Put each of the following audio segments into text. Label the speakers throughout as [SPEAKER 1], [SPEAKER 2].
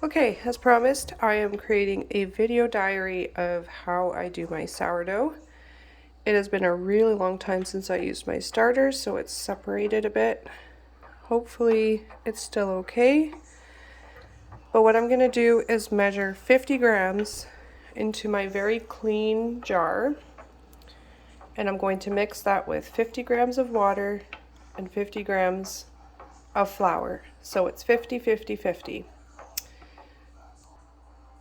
[SPEAKER 1] Okay, as promised, I am creating a video diary of how I do my sourdough. It has been a really long time since I used my starter, so it's separated a bit. Hopefully it's still okay. But what I'm going to do is measure 50 grams into my very clean jar. And I'm going to mix that with 50 grams of water and 50 grams of flour. So it's 50, 50, 50.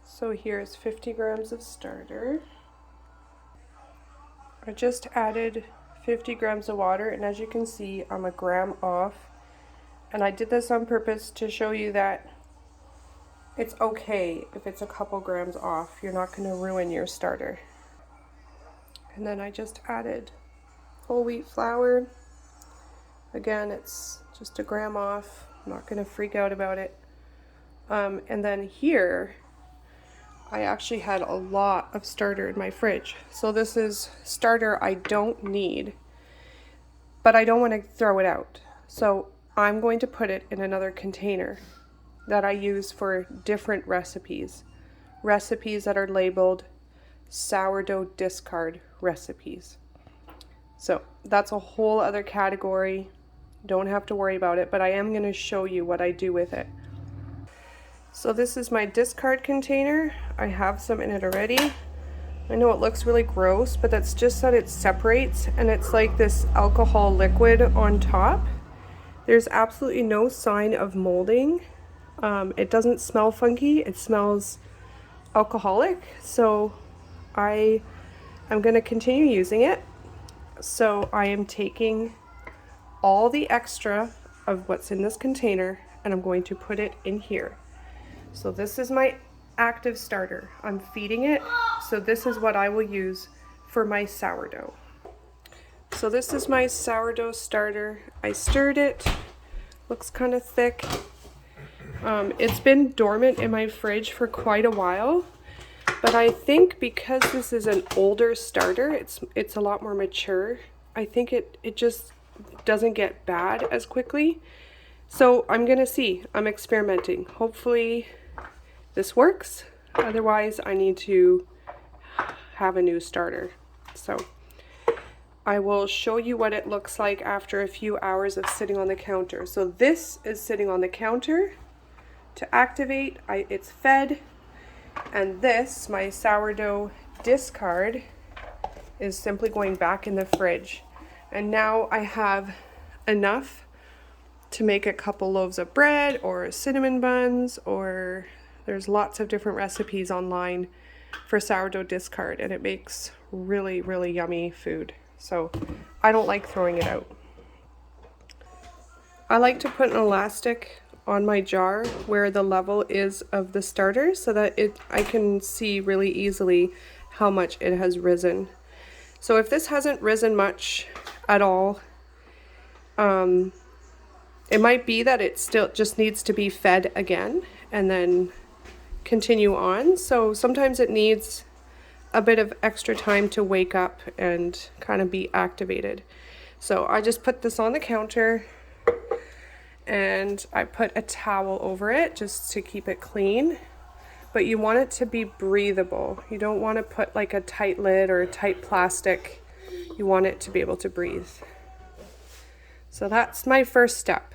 [SPEAKER 1] So here's 50 grams of starter. I just added 50 grams of water, and as you can see, I'm a gram off. And I did this on purpose to show you that it's okay if it's a couple grams off. You're not going to ruin your starter. And then I just added whole wheat flour. Again, it's just a gram off. I'm not going to freak out about it. And then here, I actually had a lot of starter in my fridge. So this is starter I don't need, but I don't want to throw it out. So I'm going to put it in another container that I use for different recipes. Recipes that are labeled sourdough discard recipes. So that's a whole other category. Don't have to worry about it, but I am going to show you what I do with it. So this is my discard container. I have some in it already. I know it looks really gross, but that's just that it separates and it's like this alcohol liquid on top. There's absolutely no sign of molding. It doesn't smell funky. It smells alcoholic. So I am going to continue using it. So I am taking all the extra of what's in this container and I'm going to put it in here. So this is my active starter. I'm feeding it. So this is what I will use for my sourdough. So this is my sourdough starter. I stirred it. Looks kind of thick. It's been dormant in my fridge for quite a while. But I think because this is an older starter, it's a lot more mature. I think it just doesn't get bad as quickly. So I'm gonna see. I'm experimenting. Hopefully this works. Otherwise, I need to have a new starter. So I will show you what it looks like after a few hours of sitting on the counter. So this is sitting on the counter. To activate, it's fed. And this, my sourdough discard, is simply going back in the fridge. And now I have enough to make a couple loaves of bread or cinnamon buns, or there's lots of different recipes online for sourdough discard, and it makes really, really yummy food. So I don't like throwing it out. I like to put an elastic on my jar where the level is of the starter so that I can see really easily how much it has risen. So if this hasn't risen much at all, it might be that it still just needs to be fed again and then continue on. So sometimes it needs a bit of extra time to wake up and kind of be activated. So I just put this on the counter and I put a towel over it just to keep it clean. But you want it to be breathable. You don't want to put like a tight lid or a tight plastic. You want it to be able to breathe. So that's my first step.